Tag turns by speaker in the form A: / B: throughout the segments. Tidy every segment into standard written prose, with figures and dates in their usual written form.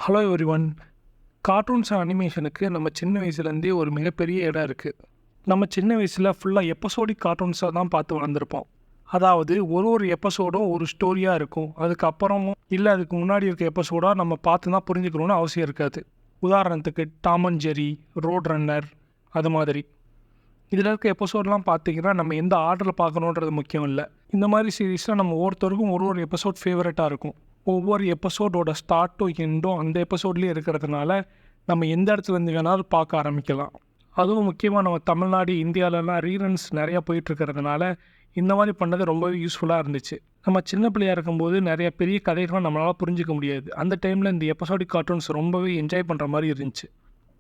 A: Hello everyone. Cartoons அனிமேஷனுக்கு நம்ம சின்ன வயசுலேருந்தே ஒரு மிகப்பெரிய இடம் இருக்குது. நம்ம சின்ன வயசில் ஃபுல்லாக எபிசோடிக் கார்ட்டூன்ஸாக தான் பார்த்து வளர்ந்துருப்போம். அதாவது ஒரு எபிசோடும் ஒரு ஸ்டோரியாக இருக்கும். அதுக்கப்புறமும் இல்லை அதுக்கு முன்னாடி இருக்க எபிசோடாக நம்ம பார்த்து தான் புரிஞ்சுக்கணும்னு அவசியம் இருக்காது. உதாரணத்துக்கு Tom and Jerry, road runner, அது மாதிரி. இதில் இருக்க எபிசோட்லாம் பார்த்தீங்கன்னா நம்ம எந்த ஆர்டரில் பார்க்கணுன்றது முக்கியம் இல்லை. இந்த மாதிரி சீரீஸில் நம்ம ஒவ்வொருத்தருக்கும் ஒரு எபிசோட் ஃபேவரட்டாக இருக்கும். ஒவ்வொரு எபிசோடோட ஸ்டார்ட்டும் எண்டும் அந்த எபிசோட்லேயே இருக்கிறதுனால நம்ம எந்த இடத்துலேருந்து வேணாலும் பார்க்க ஆரம்பிக்கலாம். அதுவும் முக்கியமாக நம்ம தமிழ்நாடு, இந்தியாவிலலாம் ரீரன்ஸ் நிறையா போயிட்டுருக்கிறதுனால இந்த மாதிரி பண்ணது ரொம்பவே யூஸ்ஃபுல்லாக இருந்துச்சு. நம்ம சின்ன பிள்ளையாக இருக்கும்போது நிறைய பெரிய கதைகள்லாம் நம்மளால் புரிஞ்சிக்க முடியாது. அந்த டைமில் இந்த எபிசோடிக் கார்ட்டூன்ஸ் ரொம்பவே என்ஜாய் பண்ணுற மாதிரி இருந்துச்சு.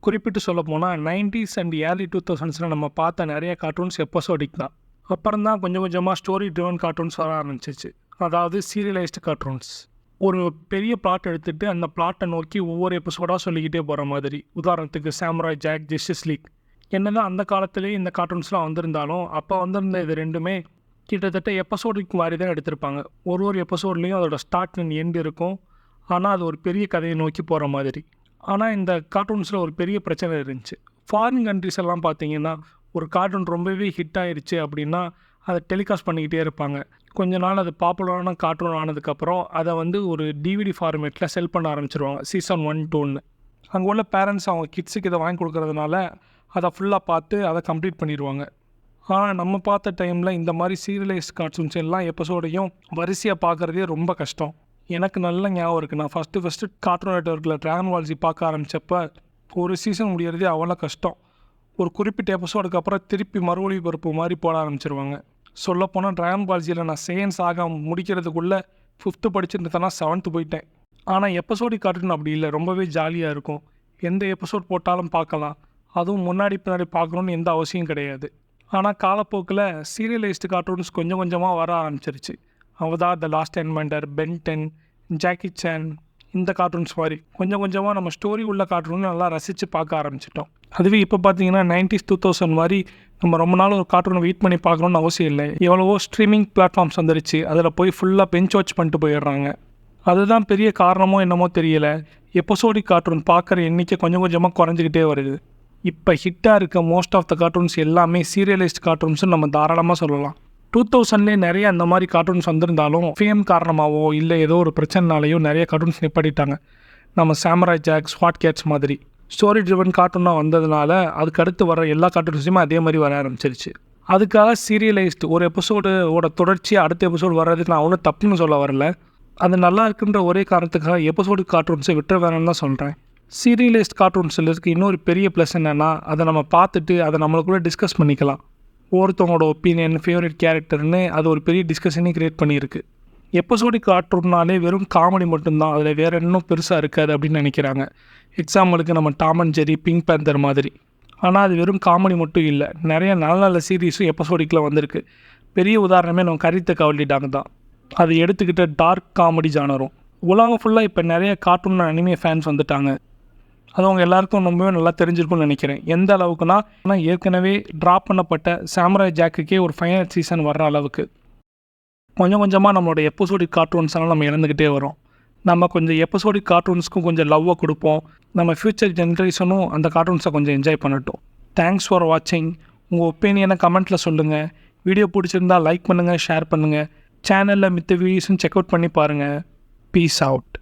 A: குறிப்பிட்டு சொல்ல போனால் 90s அண்ட் ஏர்லி 2000s நம்ம பார்த்த நிறைய கார்ட்டூன்ஸ் எபிசோடிக் தான். அப்புறம் தான் கொஞ்சம் கொஞ்சமாக ஸ்டோரி ட்ரிவன் கார்ட்டூன்ஸ் வர ஆரம்பிச்சிச்சு. அதாவது சீரியலைஸ்டு கார்ட்டூன்ஸ். ஒரு பெரிய பிளாட் எடுத்துகிட்டு அந்த பிளாட்டை நோக்கி ஒவ்வொரு எபிசோடாக சொல்லிக்கிட்டே போகிற மாதிரி. உதாரணத்துக்கு சாமுராய் ஜாக், ஜஸ்டிஸ் லீக். என்னென்னா அந்த காலத்துலேயே இந்த கார்ட்டூன்ஸ்லாம் வந்திருந்தாலும் அப்போ வந்திருந்த இது ரெண்டுமே கிட்டத்தட்ட எபிசோடிக் மாதிரி தான் எடுத்திருப்பாங்க. ஒரு எபிசோட்லேயும் அதோட ஸ்டார்ட் அண்ட் எண்ட் இருக்கும். ஆனால் அது ஒரு பெரிய கதையை நோக்கி போகிற மாதிரி. ஆனால் இந்த கார்ட்டூன்ஸில் ஒரு பெரிய பிரச்சனை இருந்துச்சு. ஃபாரின் கண்ட்ரிஸ் எல்லாம் பார்த்தீங்கன்னா ஒரு கார்ட்டூன் ரொம்பவே ஹிட் ஆயிடுச்சு அப்படின்னா அதை டெலிகாஸ்ட் பண்ணிக்கிட்டே இருப்பாங்க. கொஞ்ச நாள் அது பாப்புலரான கார்ட்டூன் ஆனதுக்கப்புறம் அதை ஒரு டிவிடி ஃபார்மேட்டில் செல் பண்ண ஆரம்பிச்சிருவாங்க. சீசன் 1, 2ன்னு. அங்கே உள்ள பேரண்ட்ஸ் அவங்க கிட்ஸுக்கு இதை வாங்கி கொடுக்கறதுனால அதை ஃபுல்லாக பார்த்து அதை கம்ப்ளீட் பண்ணிடுவாங்க. ஆனால் நம்ம பார்த்த டைமில் இந்த மாதிரி சீரியலைஸ்ட் கார்ட்டூன்ஸ் எல்லாம் எபிசோடையும் வரிசையாக பார்க்குறதே ரொம்ப கஷ்டம். எனக்கு நல்ல ஞாபகம் இருக்குது. நான் ஃபஸ்ட்டு கார்ட்டூன் நெட்வொர்க்கில் ட்ராகன் பால் ஜி பார்க்க ஆரம்பித்தப்போ ஒரு சீசன் முடியறதே அவ்வளோ கஷ்டம். ஒரு குறிப்பிட்ட எபிசோடுக்கு அப்புறம் திருப்பி மறுஒளிபரப்பு மாதிரி போட ஆரம்பிச்சிருவாங்க. சொல்லப்போனால் ட்ராகன் பால் ஜியில் நான் செகண்ட்ஸ் ஆக முடிக்கிறதுக்குள்ளே 5th படிச்சுருந்தேன்னா 7th போயிட்டேன். ஆனால் எபிசோடிக் கார்ட்டூன் அப்படி இல்லை, ரொம்பவே ஜாலியாக இருக்கும். எந்த எபிசோட் போட்டாலும் பார்க்கலாம். அதுவும் முன்னாடி பின்னாடி பார்க்கணுன்னு எந்த அவசியம் கிடையாது. ஆனால் காலப்போக்கில் சீரியலைஸ்டு கார்ட்டூன்ஸ் கொஞ்சம் கொஞ்சமாக வர ஆரம்பிச்சிருச்சு. Avatar, the last airbender, Ben 10, Jackie Chan, இந்த கார்ட்டூன்ஸ் மாதிரி கொஞ்சம் கொஞ்சமாக நம்ம ஸ்டோரி உள்ள கார்ட்டூன் நல்லா ரசித்து பார்க்க ஆரம்பிச்சிட்டோம். அதுவே இப்போ பார்த்தீங்கன்னா 90s 2000 மாதிரி நம்ம ரொம்ப நாள் ஒரு கார்ட்டூனை வெயிட் பண்ணி பார்க்கணுன்னு அவசியம் இல்லை. எவ்வளவோ ஸ்ட்ரீமிங் பிளாட்ஃபார்ம்ஸ் வந்துருச்சு. அதில் போய் ஃபுல்லாக பெஞ்ச் வாட்ச் பண்ணிட்டு போயிடுறாங்க. அதுதான் பெரிய காரணமோ என்னமோ தெரியலை, எபிசோடிக் கார்ட்டூன் பார்க்குற எண்ணிக்கை கொஞ்சம் கொஞ்சமாக குறைஞ்சிக்கிட்டே வருது. இப்போ ஹிட்டாக இருக்க மோஸ்ட் ஆஃப் த கார்ட்டூன்ஸ் எல்லாமே சீரியலைஸ்ட் கார்ட்டூன்ஸ்னு நம்ம தாராளமாக சொல்லலாம். 2000லேயே நிறைய அந்த மாதிரி கார்ட்டூன்ஸ் வந்திருந்தாலும் ஃபேம் காரணமாகவோ இல்லை ஏதோ ஒரு பிரச்சனைனாலேயோ நிறைய கார்ட்டூன்ஸ் நிப்பாட்டிட்டாங்க. நம்ம சாமுராய் ஜாக், ஸ்வாட் கேட்ஸ் மாதிரி ஸ்டோரி ட்ரிவன் கார்ட்டூனாக வந்ததுனால அதுக்கு அடுத்து வர எல்லா கார்ட்டூன்ஸுமே அதே மாதிரி வர ஆரம்பிச்சிருச்சு. அதுக்காக சீரியலைஸ்டு ஒரு எபிசோடோட தொடர்ச்சியாக அடுத்த எபிசோடு வர்றது நான் ஒன்றும் தப்புன்னு சொல்ல வரல. அது நல்லா இருக்குன்ற ஒரே காரணத்துக்காக எபிசோடு கார்ட்டூன்ஸை விட்டுற வேணும்னு தான் சொல்கிறேன். சீரியலைஸ்ட் கார்ட்டூன்ஸில் இருக்க இன்னொரு பெரிய ப்ளஸ் என்னென்னா அதை நம்ம பார்த்துட்டு அதை நம்மளுக்குள்ளே டிஸ்கஸ் பண்ணிக்கலாம். ஒருத்தவங்களோட ஒப்பீனியன், ஃபேவரட் கேரக்டர்னு அது ஒரு பெரிய டிஸ்கஷனே க்ரியேட் பண்ணியிருக்கு. எபிசோடிக் கார்ட்டூன்னாலே வெறும் காமெடி மட்டும்தான், அதில் வேறு இன்னும் பெருசாக இருக்காது அப்படின்னு நினைக்கிறாங்க. எக்ஸாம்பிளுக்கு நம்ம Tom and Jerry, pink panther மாதிரி. ஆனால் அது வெறும் காமெடி மட்டும் இல்லை, நிறைய நல்ல நல்ல சீரீஸும் எபிசோடிக்கில் வந்திருக்கு. பெரிய உதாரணமே நம்ம கரித்த கவலிட்டாங்க தான். அது எடுத்துக்கிட்ட டார்க் காமெடி ஜானரும். உலகம் ஃபுல்லாக இப்போ நிறைய கார்ட்டூன் அனிமே ஃபேன்ஸ் வந்துட்டாங்க. அது அவங்க எல்லாருக்கும் ரொம்பவே நல்லா தெரிஞ்சிருக்கும்னு நினைக்கிறேன். எந்த அளவுக்குன்னா ஏற்கனவே ட்ராப் பண்ணப்பட்ட சாமுராய் ஜாக்குக்கே ஒரு ஃபைனல் சீசன் வர்ற அளவுக்கு கொஞ்சம் கொஞ்சமாக நம்மளோட எபிசோடிக் கார்ட்டூன்ஸ்லாம் நம்ம இழந்துக்கிட்டே வரோம். நம்ம கொஞ்சம் எபிசோடிக் கார்ட்டூன்ஸ்க்கும் கொஞ்சம் லவ்வை கொடுப்போம். நம்ம ஃப்யூச்சர் ஜென்ரேஷனும் அந்த கார்ட்டூன்ஸை கொஞ்சம் என்ஜாய் பண்ணட்டும். தேங்க்ஸ் ஃபார் வாட்சிங். உங்கள் ஒப்பீனியனை கமெண்ட்டில் சொல்லுங்கள். வீடியோ பிடிச்சிருந்தால் லைக் பண்ணுங்கள், ஷேர் பண்ணுங்கள். சேனலில் மித்த வீடியோஸும் செக் அவுட் பண்ணி பாருங்கள். Peace out.